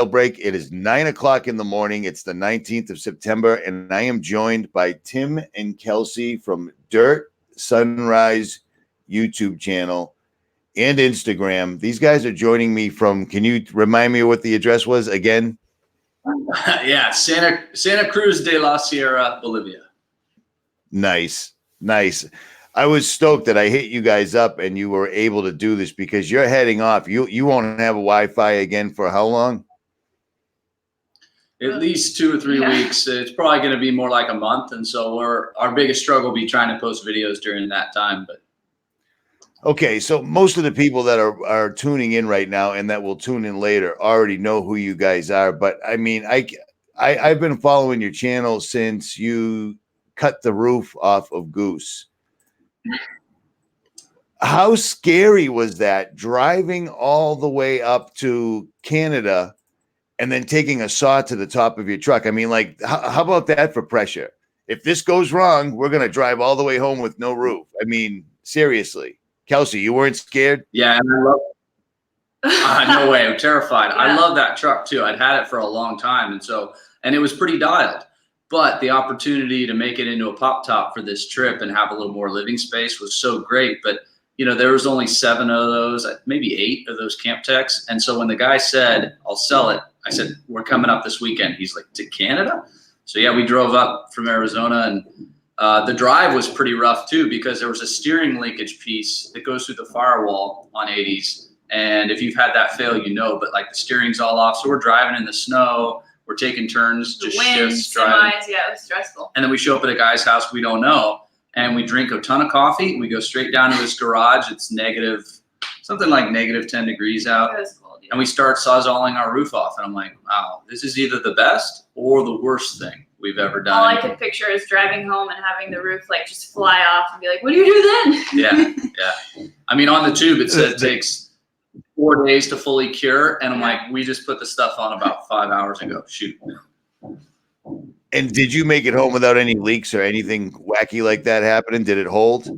Jailbreak. It is 9 o'clock in the morning. It's the 19th of September, and I am joined by Tim and Kelsey from DIRTSUNRISE YouTube channel and Instagram. These guys are joining me from, can you remind me what the address was again? Yeah, Santa Cruz de la Sierra, Bolivia. Nice, nice. I was stoked that I hit you guys up and you were able to do this because you're heading off. You won't have a Wi-Fi again for how long? At least 2 or 3 weeks. It's probably going to be more like a month. And so our biggest struggle will be trying to post videos during that time. But okay, so most of the people that are tuning in right now and that will tune in later already know who you guys are. But I mean, I've been following your channel since you cut the roof off of Goose. How scary was that, driving all the way up to Canada and then taking a saw to the top of your truck? I mean, like, how about that for pressure? If this goes wrong, we're going to drive all the way home with no roof. I mean, seriously. Kelsey, you weren't scared? Yeah, and I love no way. I'm terrified. Yeah. I love that truck too. I'd had it for a long time. And it was pretty dialed. But the opportunity to make it into a pop top for this trip and have a little more living space was so great. But, you know, there was only 7 of those, maybe 8 of those Camp Techs. And so when the guy said, I'll sell it, I said, we're coming up this weekend. He's like, to Canada? So, yeah, we drove up from Arizona, and the drive was pretty rough, too, because there was a steering linkage piece that goes through the firewall on 80s. And if you've had that fail, you know, but like the steering's all off. So we're driving in the snow. We're taking turns, just shifts, driving. Yeah, it was stressful. And then we show up at a guy's house we don't know, and we drink a ton of coffee. We go straight down to his garage. It's something like negative 10 degrees out. It was cold, yeah. And we start sawzalling our roof off. And I'm like, wow, this is either the best or the worst thing we've ever done. All I could picture is driving home and having the roof like just fly off and be like, what do you do then? Yeah, yeah. I mean, on the tube, it said it takes 4 days to fully cure, and I'm like, we just put the stuff on about 5 hours ago. Shoot. And did you make it home without any leaks or anything wacky like that happening? Did it hold?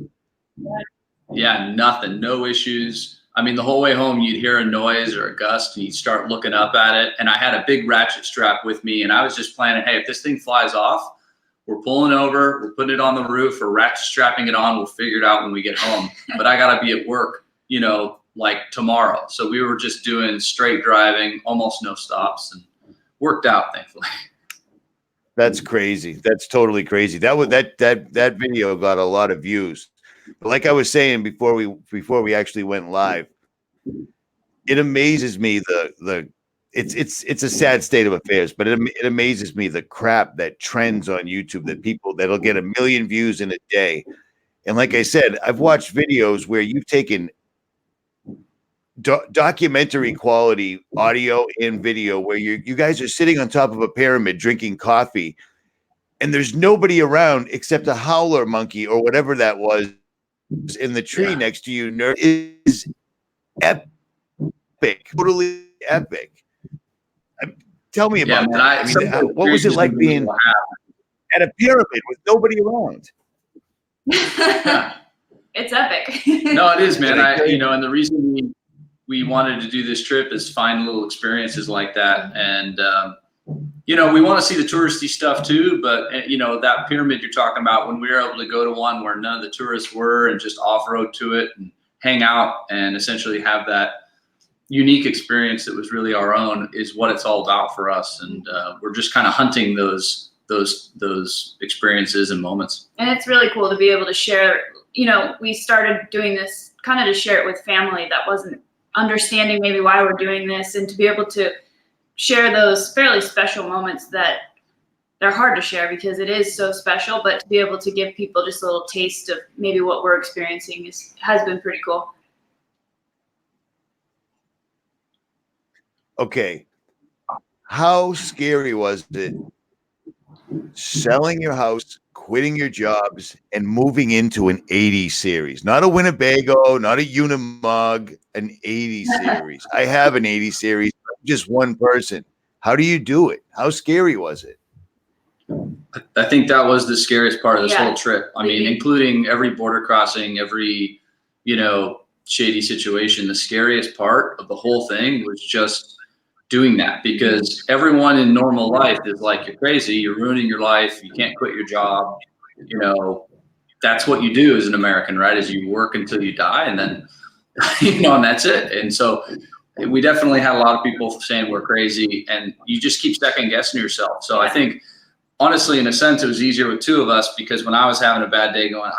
Yeah, nothing, no issues. I mean, the whole way home, you'd hear a noise or a gust, and you'd start looking up at it. And I had a big ratchet strap with me, and I was just planning, hey, if this thing flies off, we're pulling over, we're putting it on the roof, we're ratchet strapping it on, we'll figure it out when we get home. But I got to be at work, you know, like tomorrow. So we were just doing straight driving, almost no stops, and worked out, thankfully. That's crazy. That's totally crazy. That video got a lot of views. But like I was saying before we actually went live, it amazes me it's a sad state of affairs, but it amazes me the crap that trends on YouTube, that people that'll get 1 million views in a day. And like I said, I've watched videos where you've taken documentary quality audio and video where you guys are sitting on top of a pyramid drinking coffee, and there's nobody around except a howler monkey or whatever that was in the tree next to you. Nerd is epic, totally epic. Tell me about that. I mean, what was it like being at a pyramid with nobody around? It's epic. No, it is, man. And the reason we wanted to do this trip is find little experiences like that. And, we want to see the touristy stuff too, but that pyramid you're talking about, when we were able to go to one where none of the tourists were and just off-road to it and hang out and essentially have that unique experience that was really our own, is what it's all about for us. And we're just kind of hunting those experiences and moments. And it's really cool to be able to share. We started doing this kind of to share it with family that wasn't understanding maybe why we're doing this, and to be able to share those fairly special moments that they're hard to share because it is so special, but to be able to give people just a little taste of maybe what we're experiencing has been pretty cool. Okay. How scary was it selling your house, quitting your jobs, and moving into an 80 series? Not a Winnebago, not a Unimog, an 80 series. I have an 80 series, just one person. How do you do it? How scary was it? I think that was the scariest part of this whole trip. I mean, including every border crossing, every, shady situation. The scariest part of the whole thing was just doing that, because everyone in normal life is like, you're crazy, you're ruining your life, you can't quit your job. You know, that's what you do as an American, right? Is you work until you die, and then, you know, and that's it. And so we definitely had a lot of people saying we're crazy, and you just keep second guessing yourself. So I think, honestly, in a sense, it was easier with two of us, because when I was having a bad day going,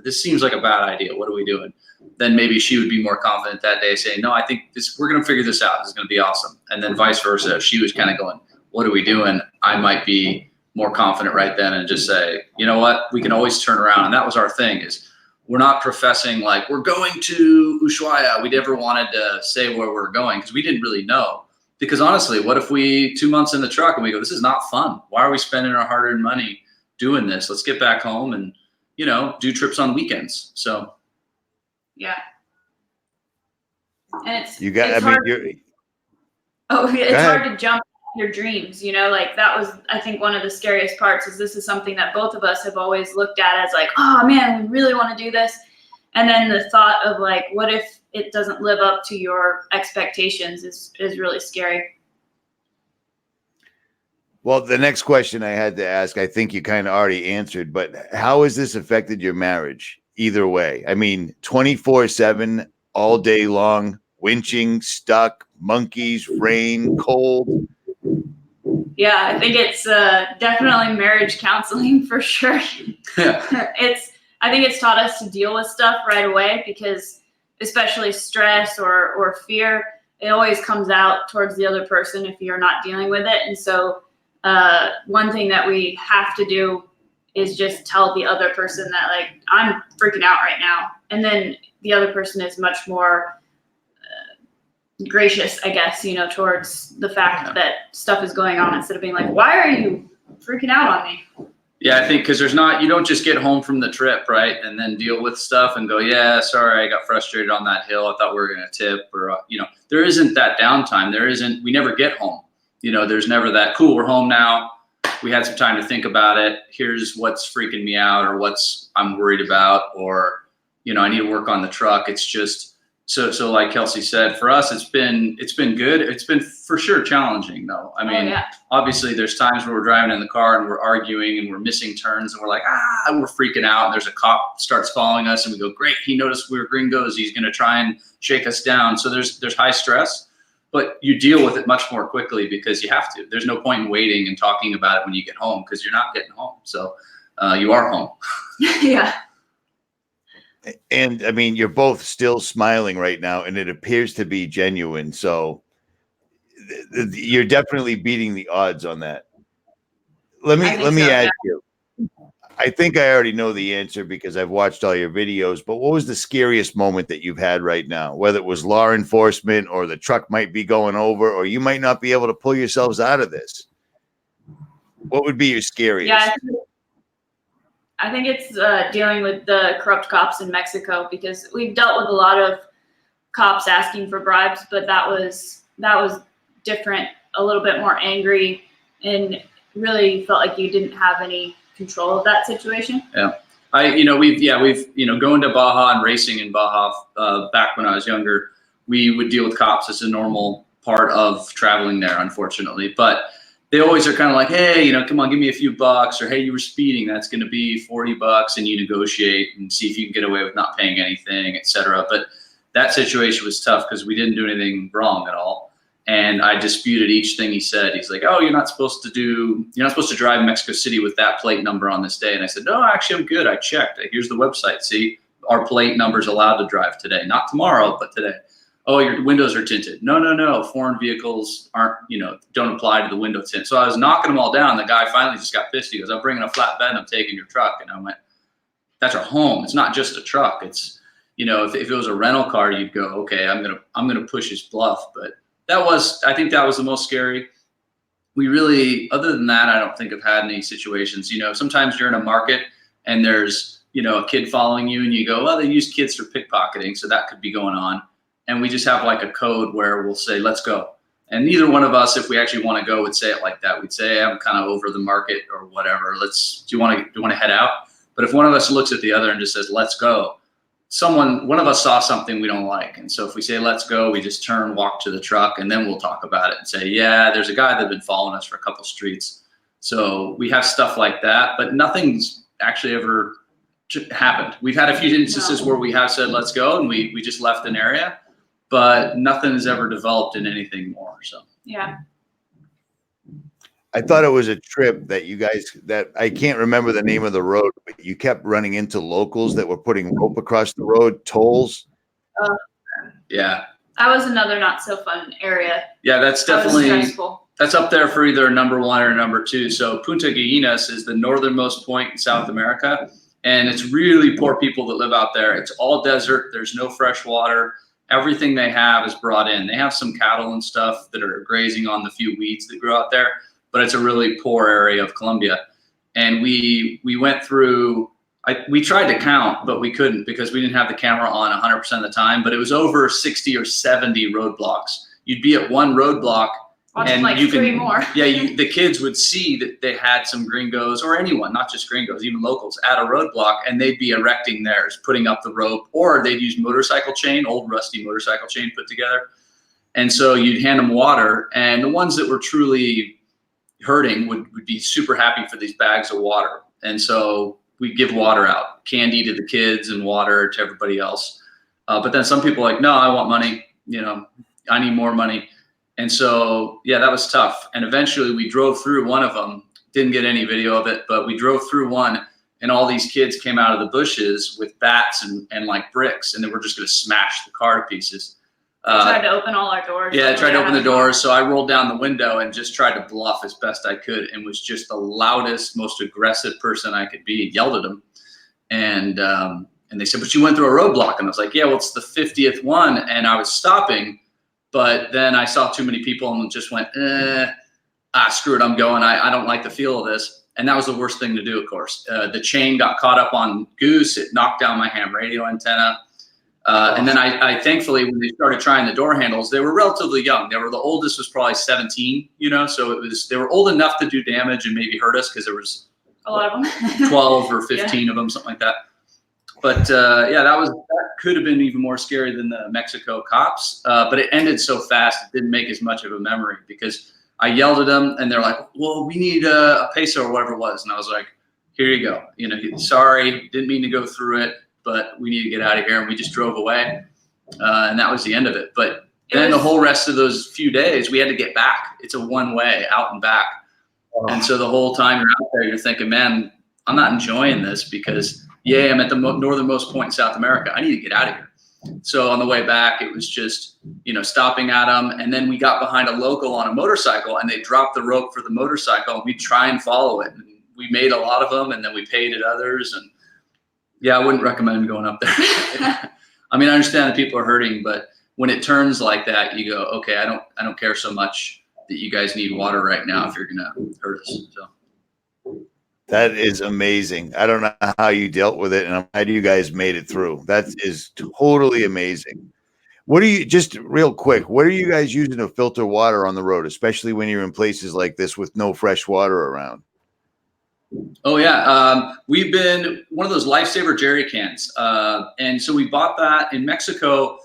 this seems like a bad idea, what are we doing? Then maybe she would be more confident that day, saying, no, I think we're going to figure this out. This is going to be awesome. And then vice versa. If she was kind of going, what are we doing? I might be more confident right then and just say, you know what, we can always turn around. And that was our thing, is we're not professing like we're going to Ushuaia. We never wanted to say where we're going, because we didn't really know. Because honestly, what if we 2 months in the truck and we go, this is not fun. Why are we spending our hard-earned money doing this? Let's get back home and, you know, do trips on weekends. So. Yeah. And it's, You got, it's I mean, hard, it's hard to jump your dreams, you know, like that was, I think, one of the scariest parts. Is this is something that both of us have always looked at as like, oh man, we really want to do this. And then the thought of like, what if it doesn't live up to your expectations is really scary. Well, the next question I had to ask, I think you kind of already answered, but how has this affected your marriage? Either way, I mean, 24/7, all day long, winching, stuck, monkeys, rain, cold. Yeah, I think it's definitely marriage counseling for sure. I think it's taught us to deal with stuff right away, because especially stress or fear, it always comes out towards the other person if you're not dealing with it. And so one thing that we have to do is just tell the other person that, like, I'm freaking out right now. And then the other person is much more gracious, I guess, you know, towards the fact that stuff is going on, instead of being like, why are you freaking out on me? Yeah, I think because you don't just get home from the trip, right, and then deal with stuff and go, yeah, sorry, I got frustrated on that hill. I thought we were going to tip, or, you know, there isn't that downtime. We never get home. You know, there's never that, cool, we're home now. We had some time to think about it. Here's what's freaking me out, or what's I'm worried about, or, you know, I need to work on the truck. It's just, so like Kelsey said, for us, it's been good. It's been for sure challenging though. I mean, obviously there's times where we're driving in the car and we're arguing and we're missing turns and we're like, we're freaking out. And there's a cop starts following us and we go, great, he noticed we were gringos. He's going to try and shake us down. So there's high stress, but you deal with it much more quickly because you have to. There's no point in waiting and talking about it when you get home, because you're not getting home. So you are home. Yeah. And I mean, you're both still smiling right now, and it appears to be genuine. So you're definitely beating the odds on that. Let me ask you. I think I already know the answer because I've watched all your videos, but what was the scariest moment that you've had right now? Whether it was law enforcement, or the truck might be going over, or you might not be able to pull yourselves out of this. What would be your scariest? Yeah, I think it's dealing with the corrupt cops in Mexico, because we've dealt with a lot of cops asking for bribes, but that was different, a little bit more angry, and really felt like you didn't have any control of that situation. Yeah. We've going to Baja and racing in Baja back when I was younger, we would deal with cops as a normal part of traveling there, unfortunately. But they always are kind of like, hey, you know, come on, give me a few bucks, or hey, you were speeding, that's going to be $40, and you negotiate and see if you can get away with not paying anything, etc. But that situation was tough because we didn't do anything wrong at all. And I disputed each thing he said. He's like, oh, you're not supposed to drive Mexico City with that plate number on this day. And I said, no, actually, I'm good. I checked. Here's the website. See, our plate number's allowed to drive today, not tomorrow, but today. Oh, your windows are tinted. No. Foreign vehicles don't apply to the window tint. So I was knocking them all down. The guy finally just got pissed. He goes, I'm bringing a flatbed and I'm taking your truck. And I went, that's our home. It's not just a truck. It's, if it was a rental car, you'd go, okay, I'm gonna push his bluff. But I think that was the most scary. We really, other than that, I don't think I've had any situations. Sometimes you're in a market and there's, a kid following you and you go, well, they use kids for pickpocketing. So that could be going on. And we just have like a code where we'll say, let's go. And neither one of us, if we actually want to go, would say it like that. We'd say, I'm kind of over the market or whatever. Do you want to head out? But if one of us looks at the other and just says, let's go, one of us saw something we don't like. And so if we say, let's go, we just turn, walk to the truck, and then we'll talk about it and say, yeah, there's a guy that's been following us for a couple streets. So we have stuff like that, but nothing's actually ever happened. We've had a few instances where we have said, let's go, and we just left an area, but nothing has ever developed in anything more. So yeah. I thought it was a trip that you guys, that I can't remember the name of the road, but you kept running into locals that were putting rope across the road, tolls. Yeah. That was another not so fun area. Yeah, that's That was definitely, stressful. that's up there for either number 1 or number 2. So Punta Gallinas is the northernmost point in South America, and it's really poor people that live out there. It's all desert. There's no fresh water. Everything they have is brought in. They have some cattle and stuff that are grazing on the few weeds that grow out there, but it's a really poor area of Colombia. And we went through, we tried to count, but we couldn't because we didn't have the camera on 100% of the time, but it was over 60 or 70 roadblocks. You'd be at one roadblock, and like you three more. Yeah, the kids would see that they had some gringos, or anyone, not just gringos, even locals, at a roadblock, and they'd be erecting theirs, putting up the rope, or they'd use motorcycle chain, old rusty motorcycle chain put together. And so you'd hand them water, and the ones that were truly hurting would be super happy for these bags of water. And so we give water out, candy to the kids and water to everybody else. But then some people are like, no, I want money. You know, I need more money. And so, yeah, that was tough. And eventually we drove through one of them, didn't get any video of it, but we drove through one, and all these kids came out of the bushes with bats and like bricks, and they were just going to smash the car to pieces. Tried to open all our doors. Yeah, I tried to open the doors. So I rolled down the window and just tried to bluff as best I could, and was just the loudest, most aggressive person I could be. Yelled at them. And they said, but you went through a roadblock. And I was like, yeah, well, it's the 50th one. And I was stopping, but then I saw too many people and just went, screw it, I'm going. I don't like the feel of this. And that was the worst thing to do, of course. The chain got caught up on Goose. It knocked down my ham radio antenna. And then I thankfully, when they started trying the door handles, they were relatively young. The oldest was probably 17, you know, so they were old enough to do damage and maybe hurt us because there was a lot of them, 12 or 15 of them, something like that. But yeah, that could have been even more scary than the Mexico cops. But it ended so fast, it didn't make as much of a memory because I yelled at them and they're like, well, we need a peso or whatever it was. And I was like, here you go. You know, sorry, didn't mean to go through it, but we need to get out of here. And we just drove away. And that was the end of it. But then the whole rest of those few days, we had to get back. It's a one-way out and back. And so the whole time you're out there, you're thinking, man, I'm not enjoying this because, yeah, I'm at the northernmost point in South America. I need to get out of here. So on the way back, it was just, you know, stopping at them. And then we got behind a local on a motorcycle and they dropped the rope for the motorcycle and we'd try and follow it. And we made a lot of them and then we paid at others. And yeah, I wouldn't recommend going up there. I mean, I understand that people are hurting, but when it turns like that, you go, okay, I don't care so much that you guys need water right now if you're going to hurt us. So. That is amazing. I don't know how you dealt with it and how you guys made it through. That is totally amazing. What are you, just real quick, what are you guys using to filter water on the road, especially when you're in places like this with no fresh water around? Oh yeah, we've been one of those lifesaver jerry cans. And so we bought that in Mexico.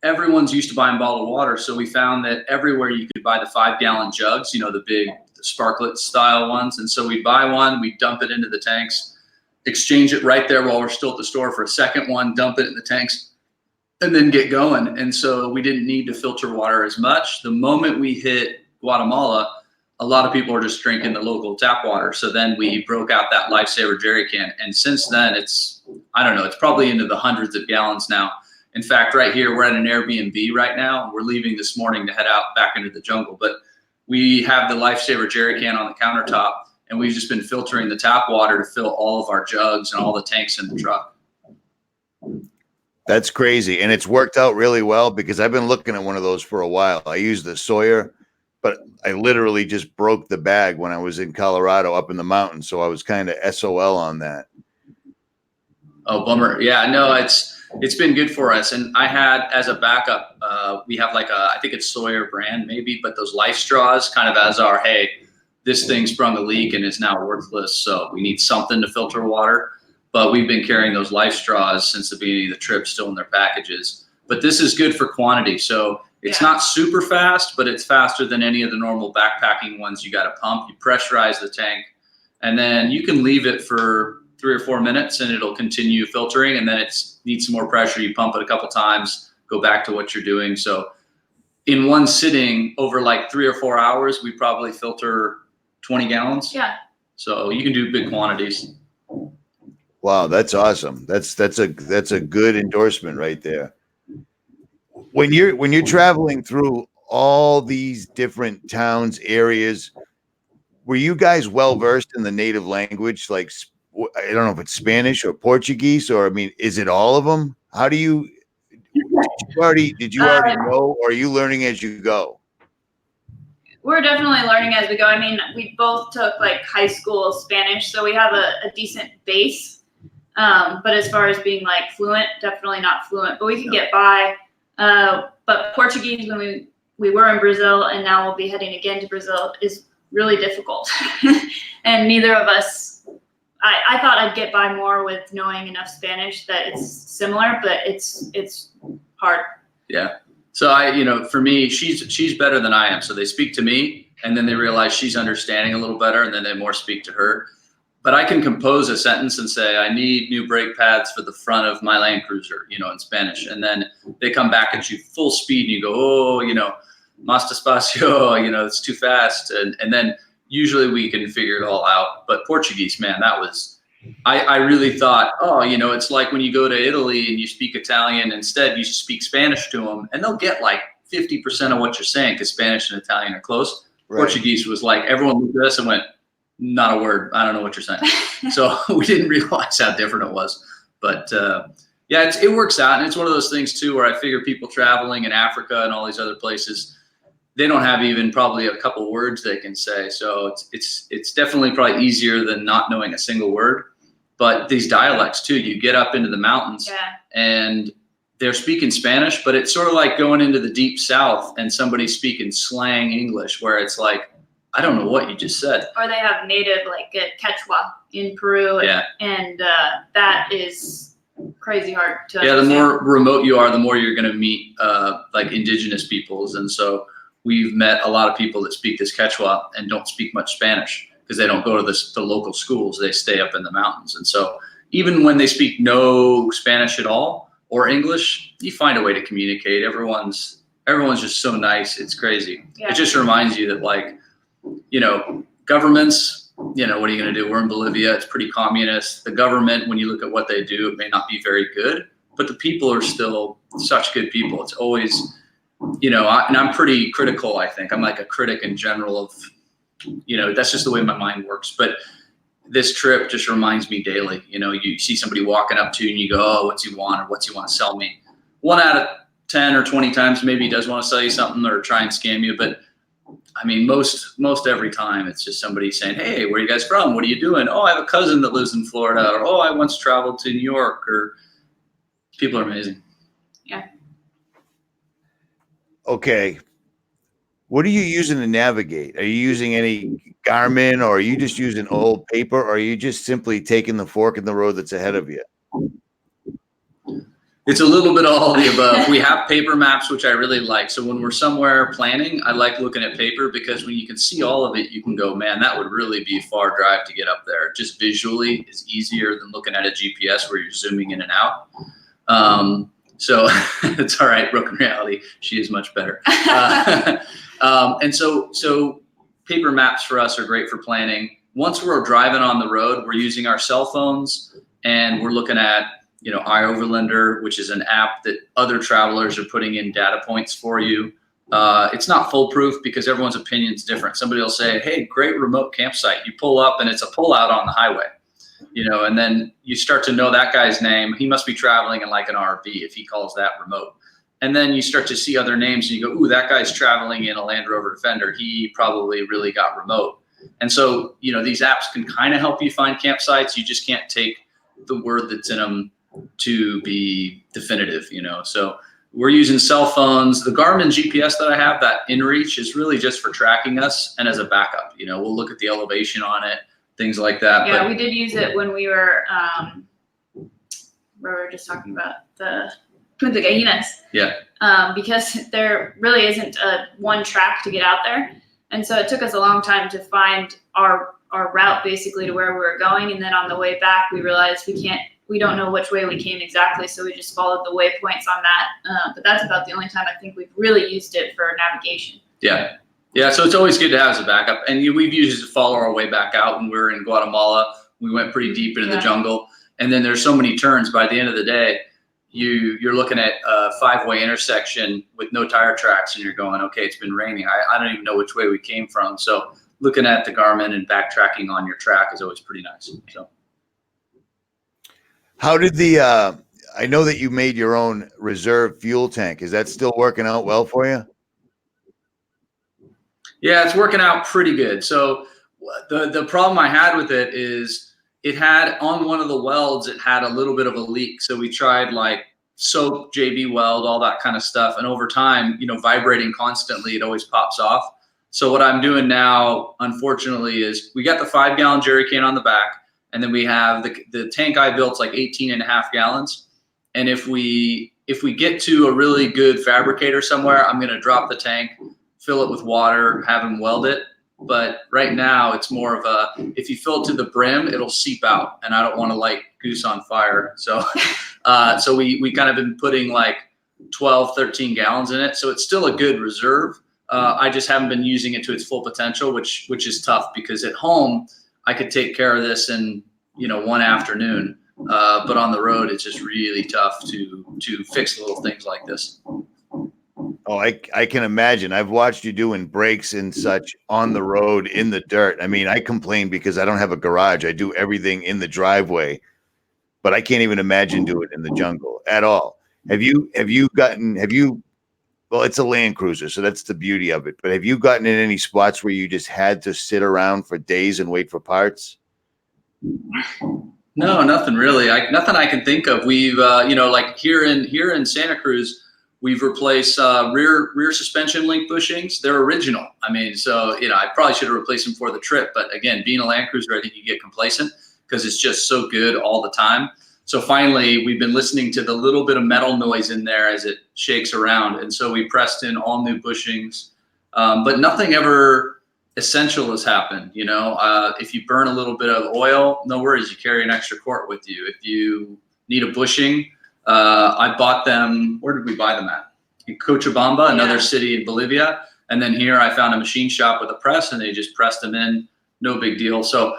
Everyone's used to buying bottled water. So we found that everywhere you could buy the 5-gallon jugs, you know, the big sparklet style ones. And so we buy one, we dump it into the tanks, exchange it right there while we're still at the store for a second one, dump it in the tanks, and then get going. And so we didn't need to filter water as much. The moment we hit Guatemala, a lot of people are just drinking the local tap water. So then we broke out that lifesaver jerry can. And since then it's, I don't know, it's probably into the hundreds of gallons now. In fact, right here, we're at an Airbnb right now. We're leaving this morning to head out back into the jungle, but we have the lifesaver jerry can on the countertop and we've just been filtering the tap water to fill all of our jugs and all the tanks in the truck. That's crazy. And it's worked out really well because I've been looking at one of those for a while. I used the Sawyer, but I literally just broke the bag when I was in Colorado up in the mountains. So I was kind of SOL on that. Oh, bummer. Yeah, no, it's been good for us. And I had as a backup, we have like I think it's Sawyer brand maybe, but those life straws kind of as our, hey, this thing sprung a leak and is now worthless. So we need something to filter water. but we've been carrying those life straws since the beginning of the trip, still in their packages. But this is good for quantity. So it's not super fast, but it's faster than any of the normal backpacking ones. You got to pump, you pressurize the tank, and then you can leave it for 3 or 4 minutes and it'll continue filtering, and then it needs some more pressure. You pump it a couple times, go back to what you're doing. So in one sitting over like 3 or 4 hours, we probably filter 20 gallons. Yeah. So you can do big quantities. Wow, that's awesome. That's a good endorsement right there. When you're traveling through all these different towns, areas, were you guys well versed in the native language? Like, I don't know if it's Spanish or Portuguese, or I mean, is it all of them? How do you did you already know, or are you learning as you go? We're definitely learning as we go. I mean, we both took like high school Spanish, so we have a decent base. But as far as being like fluent, definitely not fluent, but we can get by. But Portuguese, when we were in Brazil and now we'll be heading again to Brazil, is really difficult. And neither of us, I thought I'd get by more with knowing enough Spanish that it's similar, but it's hard. Yeah. So for me, she's better than I am. So they speak to me and then they realize she's understanding a little better and then they more speak to her. But I can compose a sentence and say, I need new brake pads for the front of my Land Cruiser, in Spanish. And then they come back at you full speed and you go, oh, más despacio, it's too fast. And then usually we can figure it all out. But Portuguese, man, that was, I really thought, it's like when you go to Italy and you speak Italian, instead you speak Spanish to them and they'll get like 50% of what you're saying because Spanish and Italian are close. Right. Portuguese was like, everyone looked at us and went, not a word. I don't know what you're saying. So we didn't realize how different it was. But it works out. And it's one of those things too, where I figure people traveling in Africa and all these other places, they don't have even probably a couple words they can say. So it's definitely probably easier than not knowing a single word. But these dialects too, you get up into the mountains and they're speaking Spanish, but it's sort of like going into the deep South and somebody speaking slang English where it's like, I don't know what you just said. Or they have native like Quechua in Peru, and that is crazy hard to understand. The more remote you are, the more you're going to meet like indigenous peoples, and so we've met a lot of people that speak this Quechua and don't speak much Spanish because they don't go to the local schools. They stay up in the mountains, and so even when they speak no Spanish at all or English, you find a way to communicate. Everyone's just so nice. It's crazy. It just reminds you that like, governments, what are you going to do? We're in Bolivia. It's pretty communist. The government, when you look at what they do, it may not be very good, but the people are still such good people. It's always, and I'm pretty critical, I think. I'm like a critic in general of, that's just the way my mind works. But this trip just reminds me daily, you see somebody walking up to you and you go, oh, what's he want or what's he want to sell me? 1 out of 10 or 20 times, maybe he does want to sell you something or try and scam you. But I mean, most every time it's just somebody saying, hey, where are you guys from? What are you doing? Oh, I have a cousin that lives in Florida. Or, oh, I once traveled to New York. Or people are amazing. Yeah. Okay. What are you using to navigate? Are you using any Garmin, or are you just using old paper, or are you just simply taking the fork in the road that's ahead of you? It's a little bit of all the above. We have paper maps, which I really like. So when we're somewhere planning, I like looking at paper because when you can see all of it, you can go, man, that would really be a far drive to get up there. Just visually is easier than looking at a GPS where you're zooming in and out. So it's all right, broken reality. She is much better. And so paper maps for us are great for planning. Once we're driving on the road, we're using our cell phones and we're looking at Overlander, which is an app that other travelers are putting in data points for you. It's not foolproof because everyone's opinion is different. Somebody will say, hey, great remote campsite. You pull up and it's a pullout on the highway, and then you start to know that guy's name. He must be traveling in like an RV if he calls that remote. And then you start to see other names and you go, ooh, that guy's traveling in a Land Rover Defender. He probably really got remote. And so, these apps can kind of help you find campsites. You just can't take the word that's in them to be definitive, so we're using cell phones. The Garmin GPS that I have, that InReach, is really just for tracking us and as a backup. We'll look at the elevation on it, things like that. Yeah, we did use it when we were where we were just talking about the gallinas. Yeah. Because there really isn't a one track to get out there. And so it took us a long time to find our route basically to where we were going. And then on the way back, we realized we don't know which way we came exactly. So we just followed the waypoints on that. But that's about the only time I think we've really used it for navigation. Yeah. Yeah. So it's always good to have as a backup. And we've used it to follow our way back out. When we were in Guatemala, we went pretty deep into the jungle. And then there's so many turns. By the end of the day, you're looking at a 5-way intersection with no tire tracks, and you're going, okay, it's been raining. I don't even know which way we came from. So looking at the Garmin and backtracking on your track is always pretty nice. So how did I know that you made your own reserve fuel tank. Is that still working out well for you? Yeah, it's working out pretty good. So the problem I had with it is it had on one of the welds, it had a little bit of a leak. So we tried like soap, JB weld, all that kind of stuff. And over time, vibrating constantly, it always pops off. So what I'm doing now, unfortunately, is we got the 5-gallon jerry can on the back, and then we have the tank I built's like 18.5 gallons. And if we get to a really good fabricator somewhere, I'm going to drop the tank, fill it with water, have him weld it. But right now it's more of if you fill it to the brim, it'll seep out, and I don't want to light Goose on fire. So, so we kind of been putting like 12, 13 gallons in it. So it's still a good reserve. I just haven't been using it to its full potential, which is tough, because at home I could take care of this in, one afternoon. But on the road, it's just really tough to fix little things like this. Oh, I can imagine. I've watched you doing breaks and such on the road in the dirt. I mean, I complain because I don't have a garage. I do everything in the driveway, but I can't even imagine doing it in the jungle at all. Well, it's a Land Cruiser, so that's the beauty of it. But have you gotten in any spots where you just had to sit around for days and wait for parts? No, nothing really. Nothing I can think of. We've, like here in Santa Cruz, we've replaced rear suspension link bushings. They're original. I mean, so, I probably should have replaced them for the trip. But again, being a Land Cruiser, I think you get complacent because it's just so good all the time. So finally, we've been listening to the little bit of metal noise in there as it shakes around. And so we pressed in all new bushings. But nothing ever essential has happened. If you burn a little bit of oil, no worries. You carry an extra quart with you. If you need a bushing, I bought them. Where did we buy them at? In Cochabamba, another city in Bolivia. And then here I found a machine shop with a press, and they just pressed them in. No big deal. So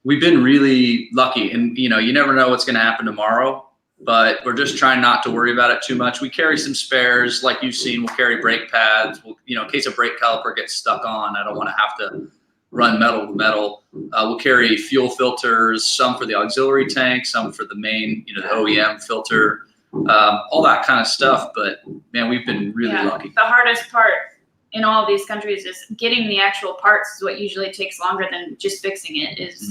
we've been really lucky. And, you never know what's going to happen tomorrow, but we're just trying not to worry about it too much. We carry some spares. Like you've seen, we'll carry brake pads. In case a brake caliper gets stuck on, I don't want to have to run metal to metal. We'll carry fuel filters, some for the auxiliary tank, some for the main, the OEM filter, all that kind of stuff. But man, we've been really lucky. The hardest part in all of these countries is getting the actual parts is what usually takes longer than just fixing it. Is,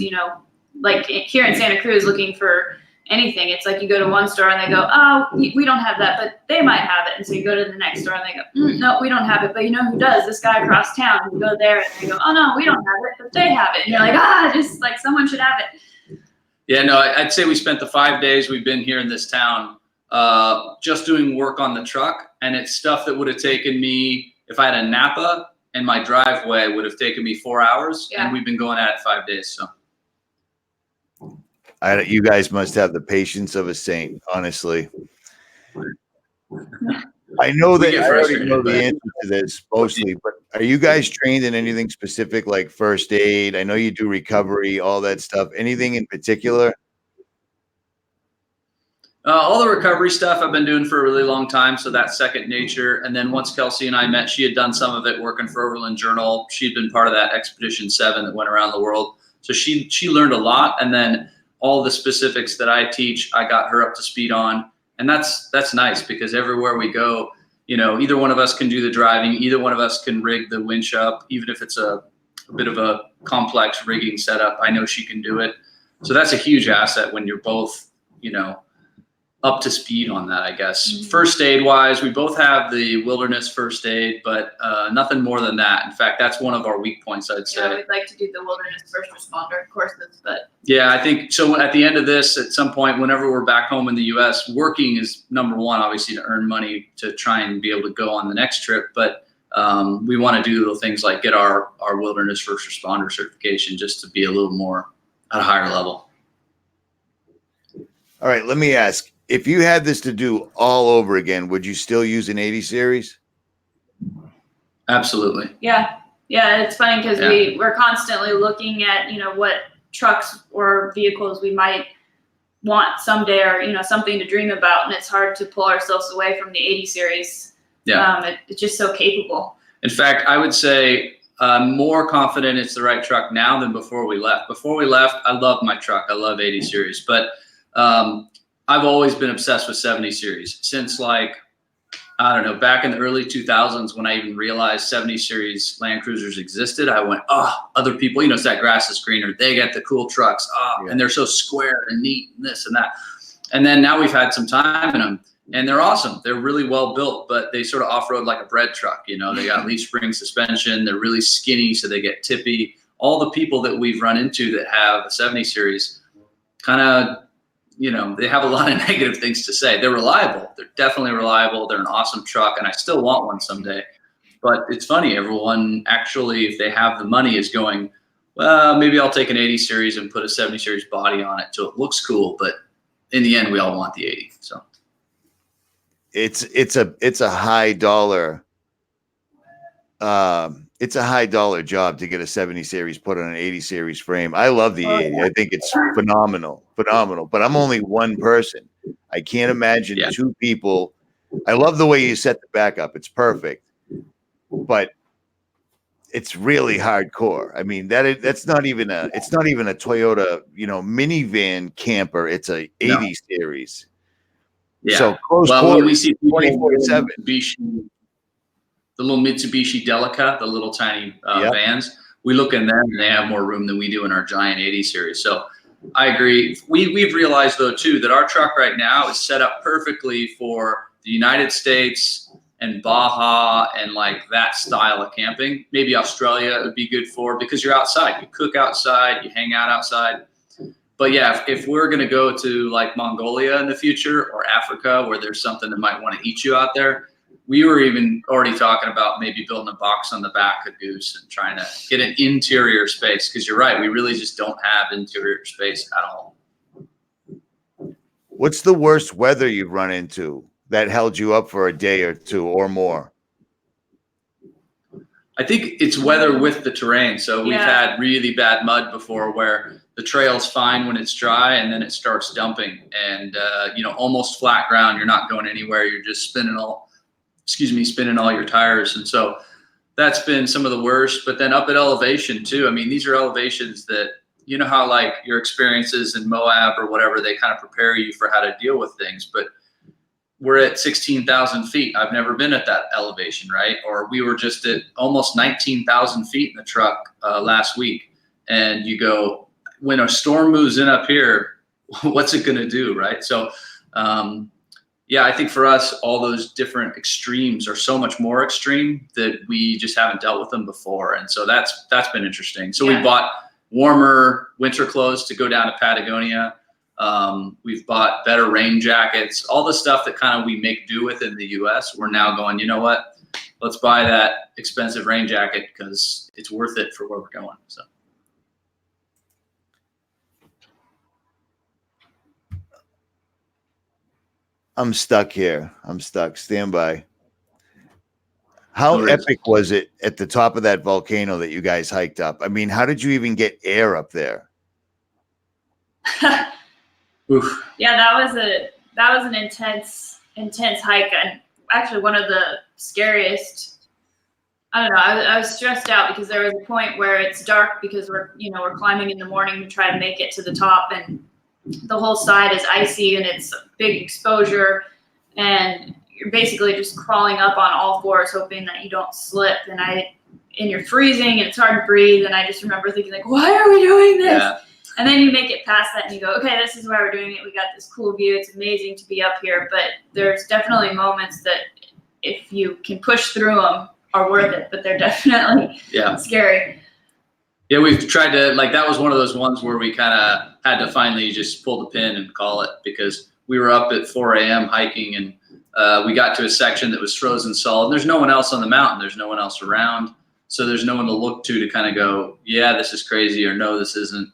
like here in Santa Cruz, looking for anything, it's like you go to one store and they go, oh, we don't have that, but they might have it. And so you go to the next store and they go, no, we don't have it, but you know who does? This guy across town. You go there and they go, oh no, we don't have it, but they have it. And you're like, just like someone should have it. Yeah, no, I'd say we spent the 5 days we've been here in this town just doing work on the truck. And it's stuff that would have taken me, if I had a Napa and my driveway, would have taken me 4 hours. Yeah. And we've been going at it 5 days. So you guys must have the patience of a saint, honestly. I know that I already know the answer to this mostly, but are you guys trained in anything specific like first aid? I know you do recovery, all that stuff. Anything in particular? All the recovery stuff I've been doing for a really long time, so that's second nature. And then once Kelsey and I met, she had done some of it working for Overland Journal. She'd been part of that Expedition 7 that went around the world. So she learned a lot, and then all the specifics that I teach, I got her up to speed on. And that's nice because everywhere we go, either one of us can do the driving, either one of us can rig the winch up, even if it's a bit of a complex rigging setup. I know she can do it. So that's a huge asset when you're both, up to speed on that, I guess. First aid wise, we both have the wilderness first aid, but nothing more than that. In fact, that's one of our weak points, I'd say. Yeah, we'd like to do the wilderness first responder courses, but. Yeah, I think so. At the end of this, at some point, whenever we're back home in the US, working is number one, obviously, to earn money to try and be able to go on the next trip. But we want to do little things like get our wilderness first responder certification just to be a little more at a higher level. All right, let me ask. If you had this to do all over again, would you still use an 80 series? Absolutely. Yeah. Yeah, it's funny because we're constantly looking at, you know, what trucks or vehicles we might want someday, or, you know, something to dream about. And it's hard to pull ourselves away from the 80 series. Yeah. It's just so capable. In fact, I would say I'm more confident it's the right truck now than before we left. Before we left, I love my truck. I love 80 series, but I've always been obsessed with 70 series since, like, I don't know, back in the early 2000s when I even realized 70 series Land Cruisers existed. I went, oh, other people, you know, it's that grass is greener. They get the cool trucks. Oh, and they're so square and neat and this and that. And then now we've had some time in them and they're awesome. They're really well built, but they sort of off-road like a bread truck. You know, they got leaf spring suspension. They're really skinny, so they get tippy. All the people that we've run into that have a 70 series kind of, you know, they have a lot of negative things to say. They're reliable. They're definitely reliable. They're an awesome truck, and I still want one someday. But it's funny, everyone actually, if they have the money, is going, well, maybe I'll take an 80 series and put a 70 series body on it so it looks cool. But in the end, we all want the 80. So it's a high dollar. It's a high dollar job to get a 70 series put on an 80 series frame. I love the 80. I think it's phenomenal, but I'm only one person. I can't imagine two people. I love the way you set the back up. It's perfect, but it's really hardcore. I mean, it's not even a Toyota, you know, minivan camper. It's a 80 series. Yeah. So close when we see 24/7. The little Mitsubishi Delica, the little tiny vans, we look in them and they have more room than we do in our giant 80 series. So I agree. We've realized though too that our truck right now is set up perfectly for the United States and Baja and like that style of camping. Maybe Australia it would be good for, because you're outside, you cook outside, you hang out outside. But yeah, if we're going to go to like Mongolia in the future or Africa where there's something that might want to eat you out there, we were even already talking about maybe building a box on the back of Goose and trying to get an interior space. Because you're right, we really just don't have interior space at all. What's the worst weather you've run into that held you up for a day or two or more? I think it's weather with the terrain. So we've had really bad mud before where the trail's fine when it's dry and then it starts dumping and, you know, almost flat ground. You're not going anywhere. You're just spinning all your tires. And so that's been some of the worst, but then up at elevation too. I mean, these are elevations that, you know, how like your experiences in Moab or whatever, they kind of prepare you for how to deal with things, but we're at 16,000 feet. I've never been at that elevation, right? Or we were just at almost 19,000 feet in the truck last week. And you go, when a storm moves in up here, what's it going to do, right? So, yeah, I think for us, all those different extremes are so much more extreme that we just haven't dealt with them before. And so that's been interesting. So we bought warmer winter clothes to go down to Patagonia. We've bought better rain jackets, all the stuff that kind of we make do with in the US. We're now going, you know what, let's buy that expensive rain jacket because it's worth it for where we're going. So. I'm stuck here. I'm stuck. Stand by. How epic was it at the top of that volcano that you guys hiked up? I mean, how did you even get air up there? Oof. Yeah, that was an intense hike, and actually one of the scariest. I don't know. I was stressed out because there was a point where it's dark because we're climbing in the morning to try to make it to the top, and the whole side is icy and it's a big exposure, and you're basically just crawling up on all fours hoping that you don't slip. And you're freezing and it's hard to breathe. And I just remember thinking like, why are we doing this? Yeah. And then you make it past that and you go, okay, this is why we're doing it. We got this cool view. It's amazing to be up here. But there's definitely moments that if you can push through them are worth it, but they're definitely scary. Yeah, we've tried to, like, that was one of those ones where we kind of had to finally just pull the pin and call it, because we were up at 4 a.m. hiking, and we got to a section that was frozen solid. There's no one else on the mountain. There's no one else around. So there's no one to look to kind of go, yeah, this is crazy, or no, this isn't,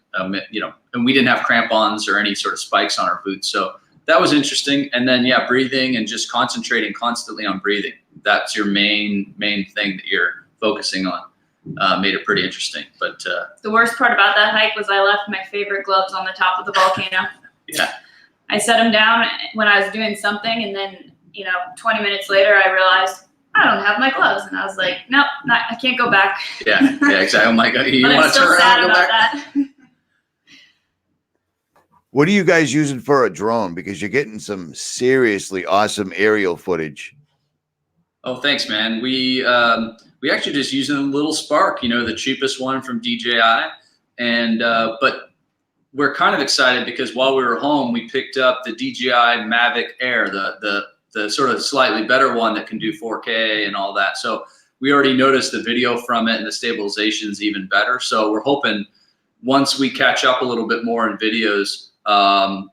you know, and we didn't have crampons or any sort of spikes on our boots. So that was interesting. And then, yeah, breathing and just concentrating constantly on breathing. That's your main thing that you're focusing on. Made it pretty interesting. But the worst part about that hike was I left my favorite gloves on the top of the volcano. Yeah. I set them down when I was doing something, and then, you know, 20 minutes later, I realized I don't have my gloves, and I was like, nope, I can't go back. Yeah, exactly. Oh my God, you want to turn around and go back? That. What are you guys using for a drone? Because you're getting some seriously awesome aerial footage. Oh, thanks, man. We actually just using a little Spark, you know, the cheapest one from DJI, and but we're kind of excited because while we were home, we picked up the DJI Mavic Air, the sort of slightly better one that can do 4K and all that. So we already noticed the video from it, and the stabilization is even better. So we're hoping once we catch up a little bit more in videos,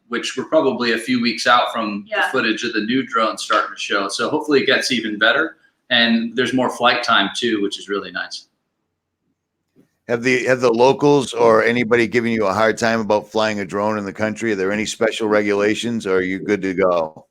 which we're probably a few weeks out from the footage of the new drone starting to show. So hopefully it gets even better, and there's more flight time too, which is really nice. Have the locals or anybody giving you a hard time about flying a drone in the country? Are there any special regulations, or are you good to go?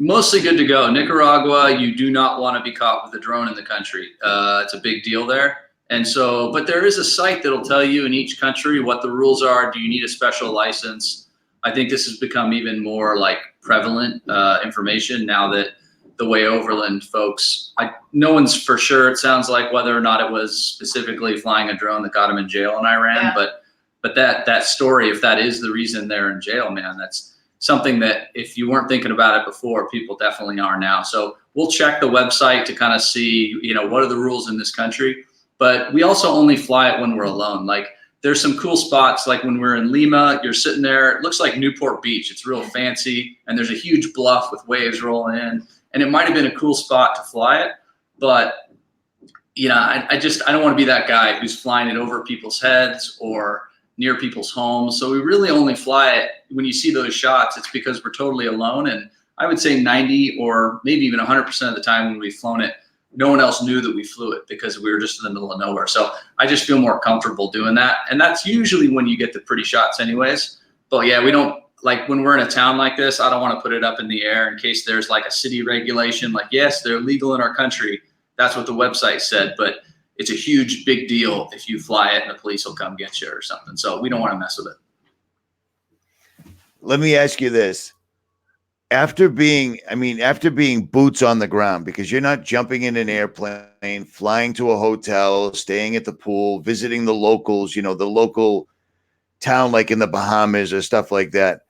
Mostly good to go. Nicaragua, you do not want to be caught with a drone in the country. It's a big deal there. And so, but there is a site that'll tell you in each country what the rules are. Do you need a special license? I think this has become even more like prevalent information now that the way Overland folks, no one's for sure, it sounds like, whether or not it was specifically flying a drone that got him in jail in Iran. But that story, if that is the reason they're in jail, man, that's something that if you weren't thinking about it before, people definitely are now. So we'll check the website to kind of see, you know, what are the rules in this country. But we also only fly it when we're alone. Like, there's some cool spots, like when we're in Lima, you're sitting there, it looks like Newport Beach. It's real fancy, and there's a huge bluff with waves rolling in, and it might have been a cool spot to fly it. But, you know, I don't want to be that guy who's flying it over people's heads or near people's homes. So we really only fly it when you see those shots, it's because we're totally alone. And I would say 90 or maybe even 100% of the time when we've flown it, no one else knew that we flew it because we were just in the middle of nowhere. So I just feel more comfortable doing that. And that's usually when you get the pretty shots anyways. But yeah, we don't, like when we're in a town like this, I don't want to put it up in the air in case there's like a city regulation, like, yes, they're legal in our country. That's what the website said, but it's a huge, big deal if you fly it and the police will come get you or something. So we don't want to mess with it. Let me ask you this. After being boots on the ground, because you're not jumping in an airplane, flying to a hotel, staying at the pool, visiting the locals, you know, the local town, like in the Bahamas or stuff like that.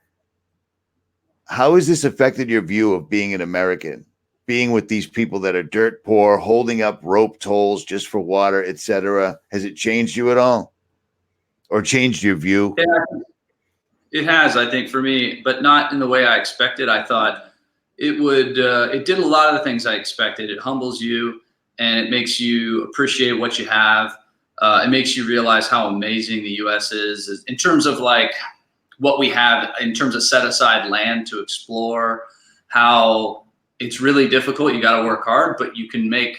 How has this affected your view of being an American, being with these people that are dirt poor, holding up rope tolls just for water, etc.? Has it changed you at all, or changed your view? Yeah. It has, I think, for me, but not in the way I expected. I thought it would, it did a lot of the things I expected. It humbles you, and it makes you appreciate what you have. It makes you realize how amazing the U.S. is in terms of like what we have, in terms of set aside land to explore, how it's really difficult. You got to work hard, but you can make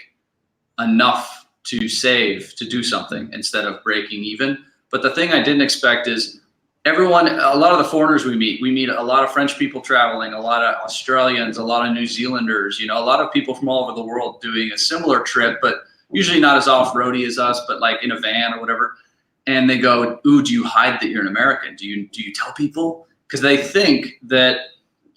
enough to save to do something instead of breaking even. But the thing I didn't expect is everyone, a lot of the foreigners we meet a lot of French people traveling, a lot of Australians, a lot of New Zealanders, you know, a lot of people from all over the world doing a similar trip, but usually not as off-roady as us, but like in a van or whatever. And they go, ooh, do you hide that you're an American? Do you tell people? Because they think that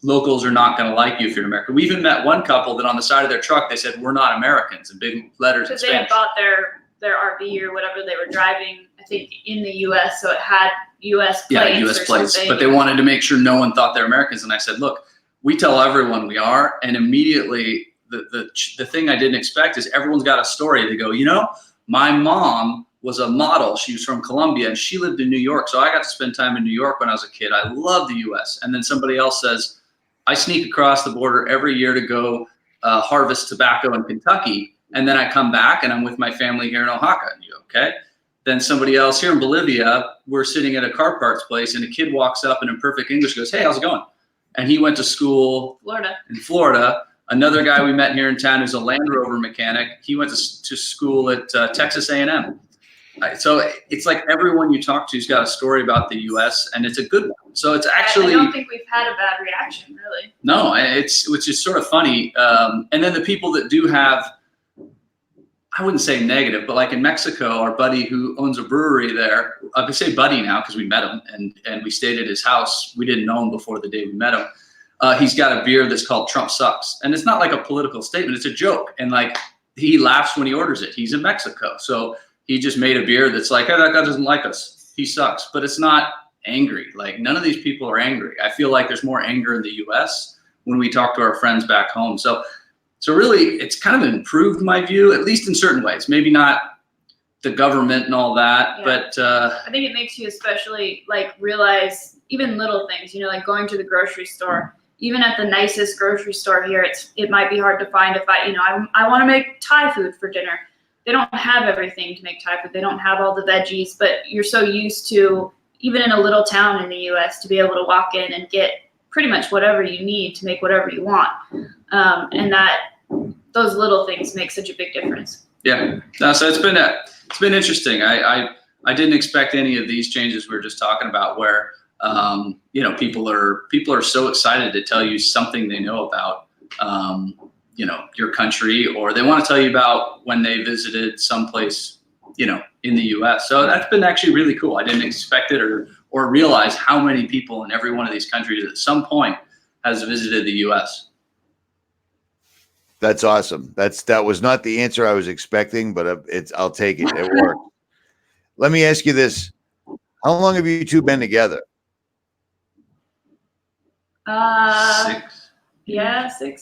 locals are not going to like you if you're an American. We even met one couple that on the side of their truck, they said, we're not Americans, in big letters in Spanish. Because they had bought their RV or whatever they were driving, I think, in the U.S., so it had U.S. plates. Yeah, U.S. plates. But they wanted to make sure no one thought they're Americans. And I said, look, we tell everyone we are. And immediately, the thing I didn't expect is everyone's got a story. They go, you know, my mom was a model. She was from Colombia and she lived in New York. So I got to spend time in New York when I was a kid. I love the US. And then somebody else says, I sneak across the border every year to go harvest tobacco in Kentucky. And then I come back and I'm with my family here in Oaxaca. And you go, okay. Then somebody else here in Bolivia, we're sitting at a car parts place and a kid walks up and in perfect English goes, hey, how's it going? And he went to school in Florida. Another guy we met here in town who's a Land Rover mechanic, he went to school at Texas A&M. So it's like everyone you talk to's got a story about the U.S. and it's a good one. So it's actually— I don't think we've had a bad reaction, really. No, which is sort of funny. And then the people that do have, I wouldn't say negative, but like in Mexico, our buddy who owns a brewery there, I could say buddy now because we met him and we stayed at his house. We didn't know him before the day we met him. He's got a beer that's called Trump Sucks. And it's not like a political statement, it's a joke. And like he laughs when he orders it. He's in Mexico. So he just made a beer that's like, hey, that guy doesn't like us. He sucks. But it's not angry. Like none of these people are angry. I feel like there's more anger in the US when we talk to our friends back home. So really it's kind of improved my view, at least in certain ways. Maybe not the government and all that, but I think it makes you especially like realize even little things, you know, like going to the grocery store. Even at the nicest grocery store here, it might be hard to find if I want to make Thai food for dinner. They don't have everything to make Thai food. They don't have all the veggies, but you're so used to, even in a little town in the US, to be able to walk in and get pretty much whatever you need to make whatever you want. And those little things make such a big difference. Yeah, no, so it's been interesting. I didn't expect any of these changes we were just talking about where, you know, people are so excited to tell you something they know about, you know, your country, or they want to tell you about when they visited someplace, you know, in the US. So that's been actually really cool. I didn't expect it or realize how many people in every one of these countries at some point has visited the US. That's awesome. That was not the answer I was expecting, but I'll take it. It worked. Let me ask you this. How long have you two been together? 6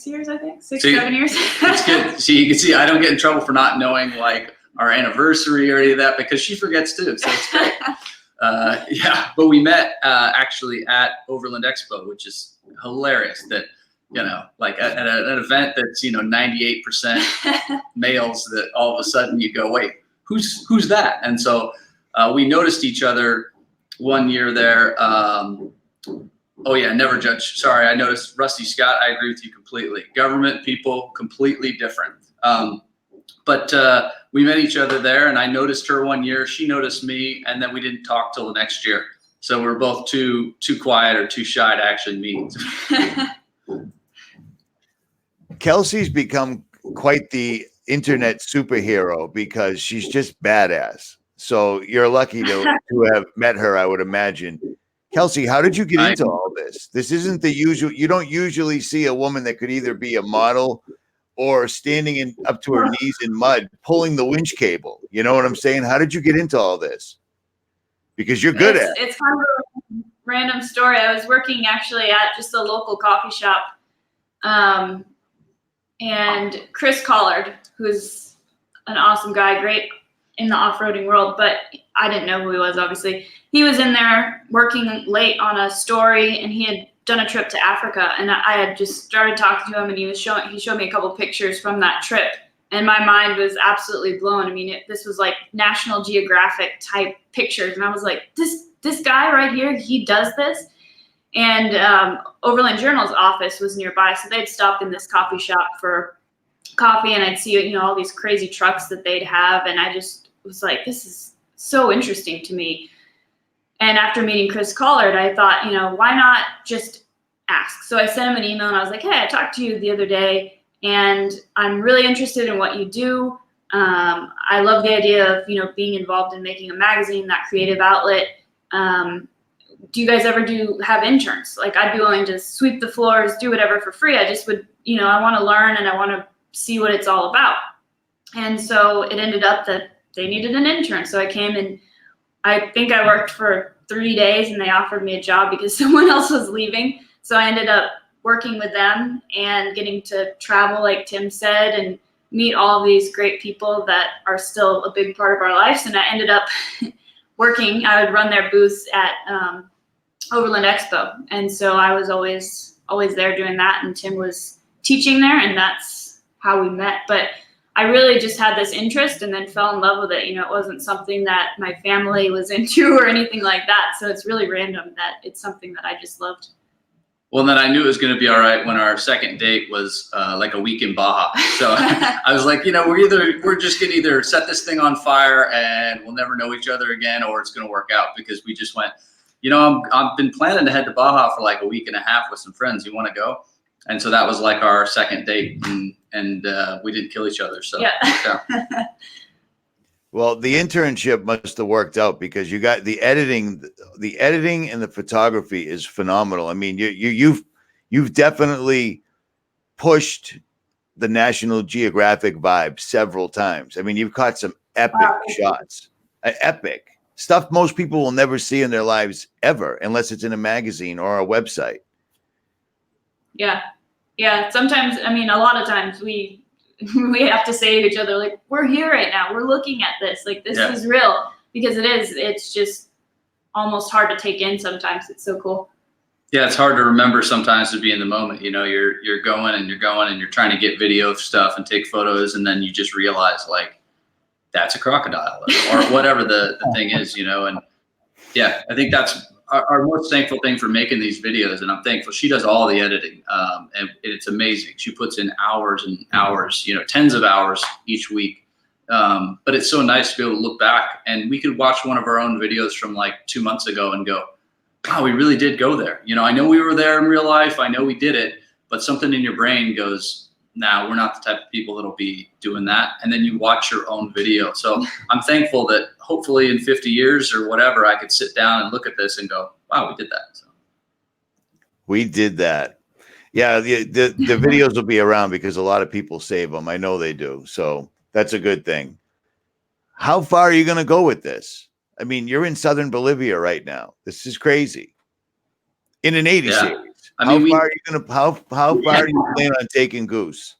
years, I think. 7 years. It's good. See, you can see I don't get in trouble for not knowing like our anniversary or any of that because she forgets too. So it's great. Yeah, but we met actually at Overland Expo, which is hilarious. That, you know, like at an event that's, you know, 98% males, that all of a sudden you go, wait, who's that? And so we noticed each other one year there. Oh yeah, never judge. Sorry, I noticed Rusty Scott. I agree with you completely. Government people, completely different. But we met each other there, and I noticed her one year. She noticed me, and then we didn't talk till the next year. So we're both too quiet or too shy to actually meet. Kelsey's become quite the internet superhero because she's just badass. So you're lucky to have met her, I would imagine. Kelsey, how did you get into all this? This isn't the usual. You don't usually see a woman that could either be a model or standing up to her knees in mud, pulling the winch cable. You know what I'm saying? How did you get into all this? Because you're good at it. It's kind of a random story. I was working actually at just a local coffee shop. And Chris Collard, who's an awesome guy, great in the off-roading world, but I didn't know who he was, obviously. He was in there working late on a story, and he had done a trip to Africa, and I had just started talking to him, and he showed me a couple pictures from that trip, and my mind was absolutely blown. I mean, this was like National Geographic type pictures, and I was like, this guy right here, he does this? And Overland Journal's office was nearby, so they'd stop in this coffee shop for coffee, and I'd see, you know, all these crazy trucks that they'd have, and I just was like, this is so interesting to me. And after meeting Chris Collard, I thought, you know, why not just ask? So I sent him an email, and I was like, hey, I talked to you the other day, and I'm really interested in what you do. I love the idea of, you know, being involved in making a magazine, that creative outlet. Do you guys ever have interns? Like, I'd be willing to sweep the floors, do whatever for free. I just would, you know, I want to learn and I want to see what it's all about. And so it ended up that they needed an intern. So I came, and I think I worked for 3 days, and they offered me a job because someone else was leaving. So I ended up working with them and getting to travel, like Tim said, and meet all of these great people that are still a big part of our lives. And I ended up working. I would run their booths at Overland Expo, and so I was always there doing that. And Tim was teaching there, and that's how we met. But I really just had this interest and then fell in love with it. You know, it wasn't something that my family was into or anything like that. So it's really random that it's something that I just loved. Well, then I knew it was going to be all right when our second date was like a week in Baja. So I was like, you know, we're just going to either set this thing on fire and we'll never know each other again, or it's going to work out, because we just went, you know, I've been planning to head to Baja for like a week and a half with some friends. You want to go? And so that was like our second date, and we didn't kill each other. So yeah. Well, the internship must have worked out, because you got the editing and the photography is phenomenal. I mean, you've definitely pushed the National Geographic vibe several times. I mean, you've caught some epic shots, epic stuff most people will never see in their lives ever, unless it's in a magazine or a website. Yeah. Sometimes, I mean, a lot of times we have to say to each other, like, we're here right now. We're looking at this. Like, this is real, because it is. It's just almost hard to take in sometimes. It's so cool. Yeah, it's hard to remember sometimes to be in the moment. You know, you're going and you're trying to get video of stuff and take photos, and then you just realize, like, that's a crocodile or whatever the thing is, you know. And yeah, I think that's our most thankful thing for making these videos, and I'm thankful she does all the editing, and it's amazing. She puts in hours and hours, you know, tens of hours each week. But it's so nice to be able to look back, and we could watch one of our own videos from like 2 months ago and go, wow, we really did go there. You know, I know we were there in real life. I know we did it, but something in your brain goes, nah, we're not the type of people that'll be doing that. And then you watch your own video. So I'm thankful that hopefully in 50 years or whatever, I could sit down and look at this and go, wow, we did that. So. We did that. Yeah, the videos will be around because a lot of people save them. I know they do. So that's a good thing. How far are you going to go with this? I mean, you're in Southern Bolivia right now. This is crazy. In an 80 series. I mean, how far are you planning on taking Goose?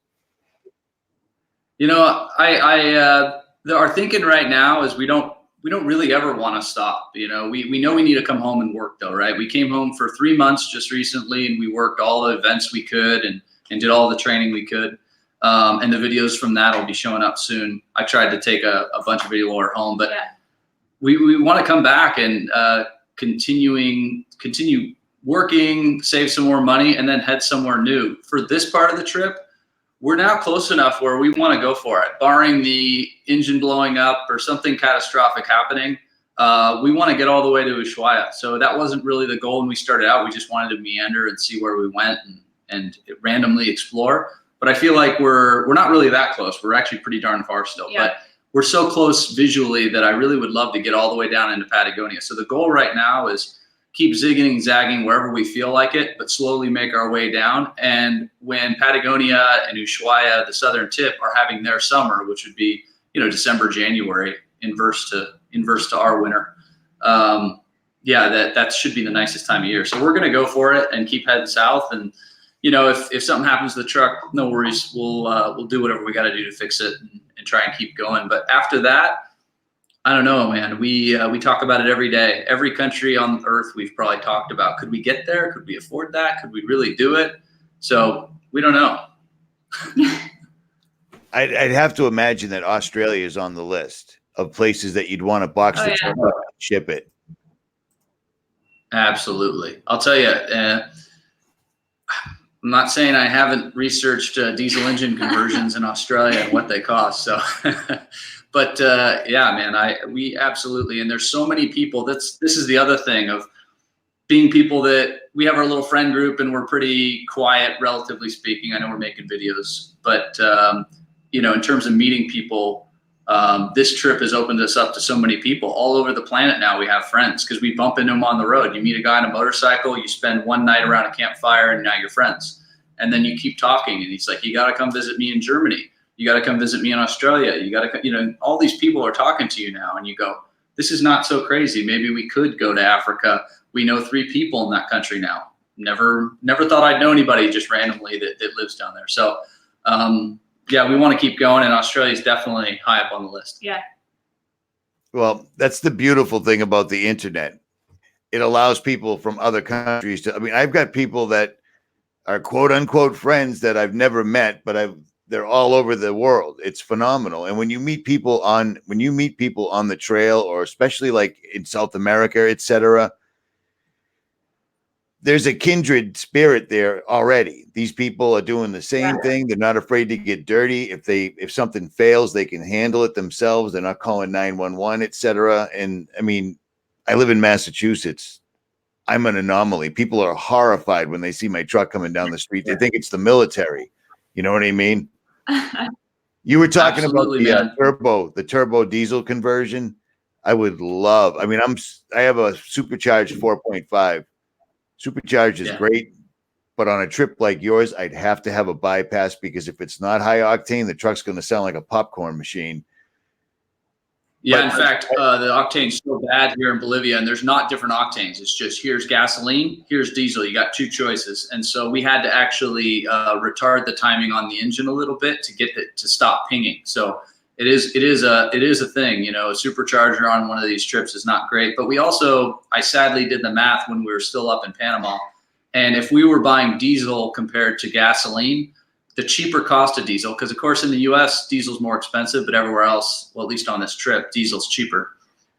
You know, our thinking right now is we don't really ever want to stop. You know, we know we need to come home and work though, right? We came home for 3 months just recently, and we worked all the events we could and did all the training we could. And the videos from that will be showing up soon. I tried to take a bunch of video while we're home, but we want to come back and continue working, save some more money, and then head somewhere new. For this part of the trip, we're now close enough where we want to go for it. Barring the engine blowing up or something catastrophic happening, we want to get all the way to Ushuaia. So that wasn't really the goal when we started out. We just wanted to meander and see where we went and randomly explore. But I feel like we're not really that close. We're actually pretty darn far still. Yeah. But we're so close visually that I really would love to get all the way down into Patagonia. So the goal right now is keep zigging and zagging wherever we feel like it, but slowly make our way down. And when Patagonia and Ushuaia, the southern tip, are having their summer, which would be, you know, December, January, inverse to our winter. That should be the nicest time of year. So we're gonna go for it and keep heading south. And you know, if something happens to the truck, no worries. We'll do whatever we got to do to fix it and try and keep going. But after that, I don't know, man. We talk about it every day. Every country on earth we've probably talked about. Could we get there? Could we afford that? Could we really do it? So we don't know. I'd have to imagine that Australia is on the list of places that you'd want to box the truck up and ship it. Absolutely. I'll tell you, I'm not saying I haven't researched diesel engine conversions in Australia and what they cost. So, but yeah, man, we absolutely, and there's so many people. This is the other thing of being people that we have our little friend group and we're pretty quiet, relatively speaking. I know we're making videos, but you know, in terms of meeting people, this trip has opened us up to so many people all over the planet. Now we have friends because we bump into them on the road. You meet a guy on a motorcycle, you spend one night around a campfire, and now you're friends. And then you keep talking, and he's like, you got to come visit me in Germany. You got to come visit me in Australia. You got to, you know, all these people are talking to you now, and you go, this is not so crazy. Maybe we could go to Africa. We know 3 people in that country now. Never thought I'd know anybody just randomly that lives down there. So yeah, we want to keep going, and Australia is definitely high up on the list. Yeah. Well, that's the beautiful thing about the internet. It allows people from other countries to, I mean, I've got people that are quote unquote friends that I've never met, but they're all over the world. It's phenomenal. And when you meet people on the trail, or especially like in South America, etc., there's a kindred spirit there already. These people are doing the same thing. They're not afraid to get dirty. If something fails, they can handle it themselves. They're not calling 911, etc. And I mean, I live in Massachusetts. I'm an anomaly. People are horrified when they see my truck coming down the street. They think it's the military. You know what I mean? You were talking Absolutely, about the turbo diesel conversion. I would love. I mean, I have a supercharged 4.5. Supercharged is great, but on a trip like yours, I'd have to have a bypass, because if it's not high octane, the truck's going to sound like a popcorn machine. Yeah, in fact, the octane's so bad here in Bolivia, and there's not different octanes. It's just, here's gasoline, here's diesel. You got two choices. And so we had to actually retard the timing on the engine a little bit to get it to stop pinging. So it is a thing. You know, a supercharger on one of these trips is not great. But I sadly did the math when we were still up in Panama. And if we were buying diesel compared to gasoline, the cheaper cost of diesel, because of course in the US, diesel's more expensive, but everywhere else, well, at least on this trip, diesel's cheaper.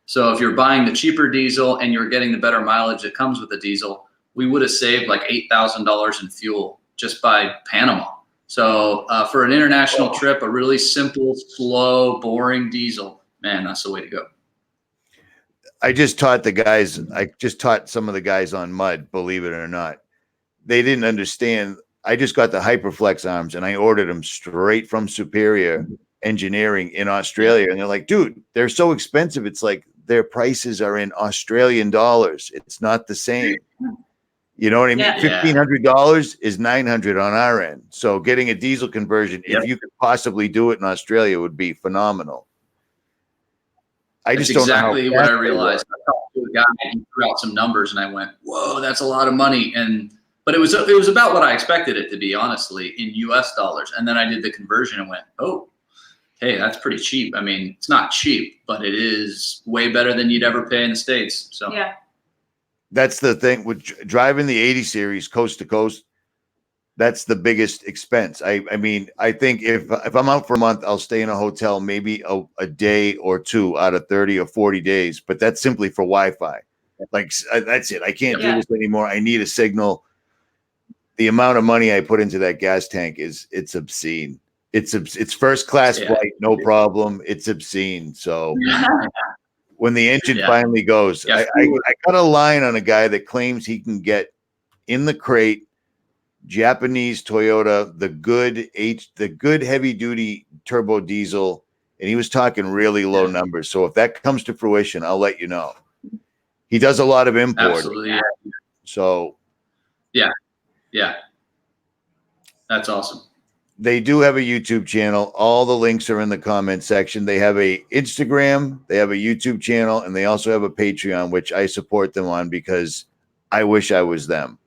So if you're buying the cheaper diesel and you're getting the better mileage that comes with the diesel, we would have saved like $8,000 in fuel just by Panama. So for an international trip, a really simple, slow, boring diesel, man, that's the way to go. I just taught some of the guys on mud, believe it or not. They didn't understand. I just got the Hyperflex arms and I ordered them straight from Superior Engineering in Australia. And they're like, dude, they're so expensive. It's like their prices are in Australian dollars. It's not the same. You know what I mean? $1,500 is $900 on our end. So getting a diesel conversion, if you could possibly do it in Australia, would be phenomenal. That's exactly what I realized. I talked to a guy and he threw out some numbers and I went, whoa, that's a lot of money. But it was about what I expected it to be, honestly, in US dollars. And then I did the conversion and went, oh, hey, that's pretty cheap. I mean, it's not cheap, but it is way better than you'd ever pay in the States. So yeah, that's the thing with driving the 80 series coast to coast. That's the biggest expense. I mean, I think if I'm out for a month, I'll stay in a hotel, maybe a day or two out of 30 or 40 days, but that's simply for Wi-Fi. Like, that's it. I can't do this anymore. I need a signal. The amount of money I put into that gas tank it's obscene. It's first class flight, no problem. It's obscene. So when the engine finally goes, I got a line on a guy that claims he can get in the crate Japanese Toyota, the good heavy duty turbo diesel, and he was talking really low numbers. So if that comes to fruition, I'll let you know. He does a lot of import. Absolutely. So yeah, that's awesome. They do have a YouTube channel. All the links are in the comment section. They have a Instagram, they have a YouTube channel, and they also have a Patreon, which I support them on because I wish I was them.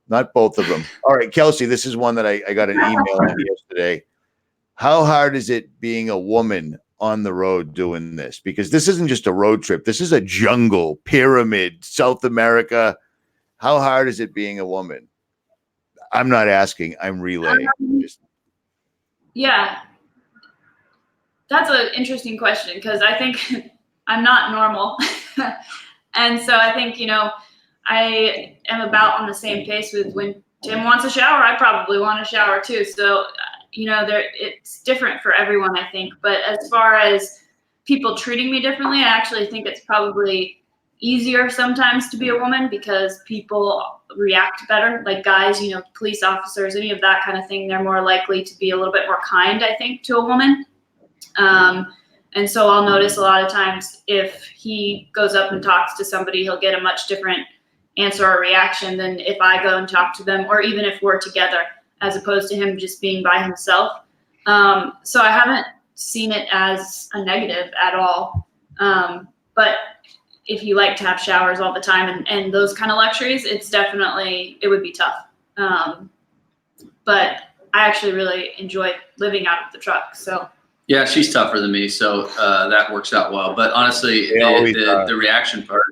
Not both of them. All right, Kelsey, this is one that I got an email on yesterday. How hard is it being a woman on the road doing this? Because this isn't just a road trip. This is a jungle, pyramid, South America. How hard is it being a woman? I'm not asking. I'm relaying. Yeah, that's an interesting question because I think I'm not normal. And so I think, I am about on the same pace with when Tim wants a shower, I probably want a shower too. So, it's different for everyone, I think. But as far as people treating me differently, I actually think it's probably easier sometimes to be a woman because people react better. Like guys, police officers, any of that kind of thing, they're more likely to be a little bit more kind, I think, to a woman. And so I'll notice a lot of times if he goes up and talks to somebody, he'll get a much different answer or reaction than if I go and talk to them, or even if we're together, as opposed to him just being by himself. So I haven't seen it as a negative at all. But if you like to have showers all the time and those kind of luxuries, it would be tough. But I actually really enjoy living out of the truck. So Yeah, she's tougher than me, so that works out well. But honestly, the reaction part,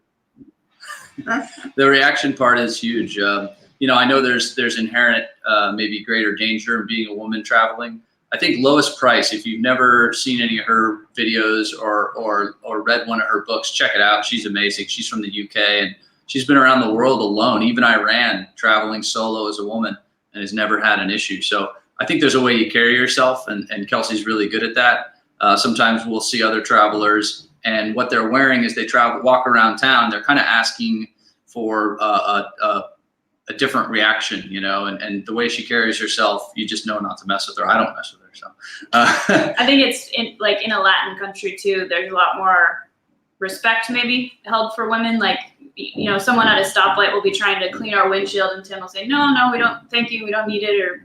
the reaction part is huge. You know, I know there's inherent maybe greater danger in being a woman traveling. I think Lois Price, if you've never seen any of her videos or read one of her books, check it out. She's amazing. She's from the UK and she's been around the world alone, even Iran, traveling solo as a woman, and has never had an issue. So I think there's a way you carry yourself, and Kelsey's really good at that. Sometimes we'll see other travelers, and what they're wearing as they walk around town, they're kind of asking for a different reaction, you know, and the way she carries herself, you just know not to mess with her. I don't mess with her. So I think it's in a Latin country too, there's a lot more respect maybe held for women. Like, you know, someone at a stoplight will be trying to clean our windshield and Tim will say, no, we don't, thank you, we don't need it.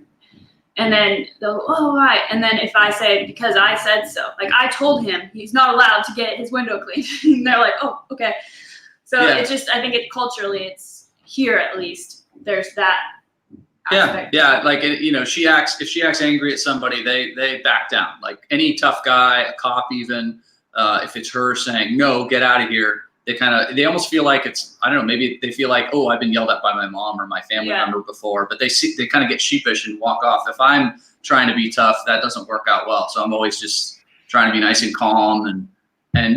And then they'll go, oh, why? And then if I say, because I said so, like I told him he's not allowed to get his window cleaned. And they're like, oh, okay. So It's just, I think culturally, it's here at least, there's that aspect. Yeah. Like, you know, if she acts angry at somebody, they back down. Like any tough guy, a cop even, if it's her saying, no, get out of here, they almost feel like it's, I don't know, maybe they feel like, oh, I've been yelled at by my mom or my family member before, but they kind of get sheepish and walk off. If I'm trying to be tough, that doesn't work out well. So I'm always just trying to be nice and calm and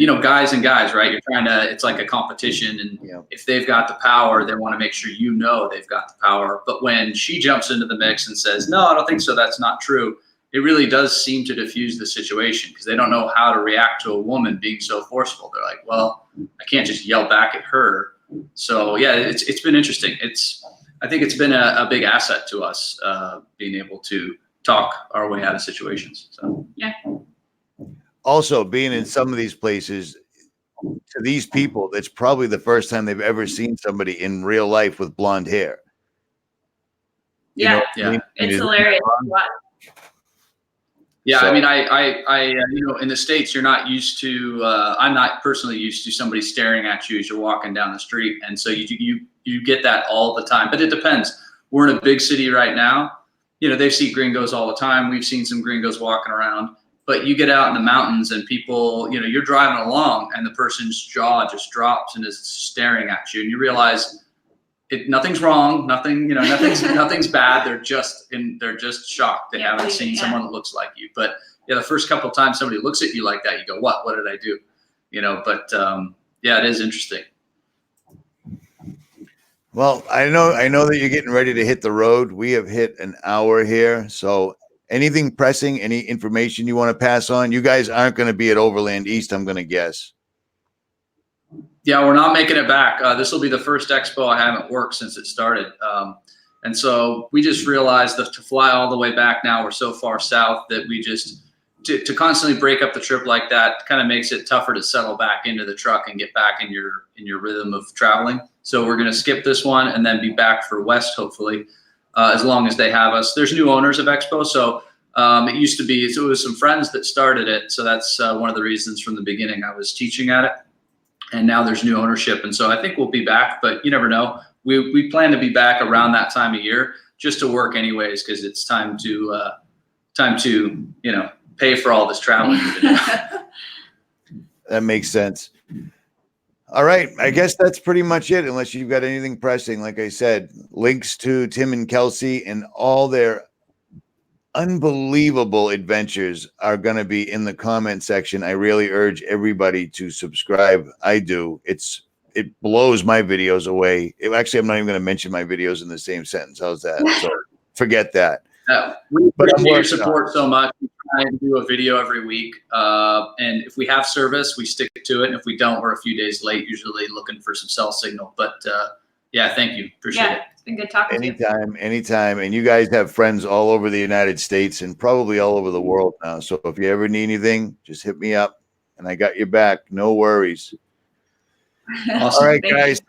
you know, guys, right? You're trying to, it's like a competition, and if they've got the power, they want to make sure you know they've got the power. But when she jumps into the mix and says, no, I don't think so, that's not true, it really does seem to diffuse the situation, because they don't know how to react to a woman being so forceful. They're like, well, I can't just yell back at her. So yeah, it's been interesting. I think it's been a big asset to us, being able to talk our way out of situations. So yeah. Also, being in some of these places, to these people, it's probably the first time they've ever seen somebody in real life with blonde hair. Yeah, it's hilarious. Yeah, so, I mean, I you know, in the States, you're not used to. I'm not personally used to somebody staring at you as you're walking down the street, and so you get that all the time. But it depends. We're in a big city right now. You know, they see gringos all the time. We've seen some gringos walking around. But you get out in the mountains and people, you know, you're driving along and the person's jaw just drops and is staring at you, and you realize nothing's wrong, nothing's bad. They're just shocked. They haven't seen someone that looks like you. But yeah, the first couple of times somebody looks at you like that, you go, what did I do? You know, but yeah, it is interesting. Well, I know that you're getting ready to hit the road. We have hit an hour here, so anything pressing, any information you want to pass on? You guys aren't going to be at Overland East, I'm going to guess. Yeah, we're not making it back. This will be the first expo I haven't worked since it started. And so we just realized that to fly all the way back now, we're so far south that we just, to constantly break up the trip like that kind of makes it tougher to settle back into the truck and get back in your rhythm of traveling. So we're going to skip this one and then be back for West, hopefully. As long as they have us. There's new owners of Expo, so it used to be, so it was some friends that started it, so that's one of the reasons from the beginning I was teaching at it, and now there's new ownership, and so I think we'll be back, but you never know. We plan to be back around that time of year, just to work anyways, because it's time to you know, pay for all this traveling. That makes sense. All right, I guess that's pretty much it, unless you've got anything pressing. Like I said, links to Tim and Kelsey and all their unbelievable adventures are going to be in the comment section. I really urge everybody to subscribe. I do. It blows my videos away. Actually, I'm not even going to mention my videos in the same sentence. How's that? So forget that. We appreciate your support so much. We try and do a video every week. And if we have service, we stick to it. And if we don't, we're a few days late, usually looking for some cell signal. But yeah, thank you. Appreciate it. It's been good talking to you. Anytime. And you guys have friends all over the United States and probably all over the world now. So if you ever need anything, just hit me up and I got your back. No worries. Awesome. All right, guys.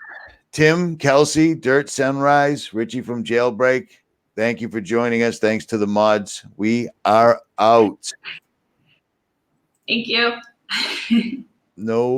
Tim, Kelsey, Dirt Sunrise, Richie from JailBreak. Thank you for joining us. Thanks to the mods. We are out. Thank you. No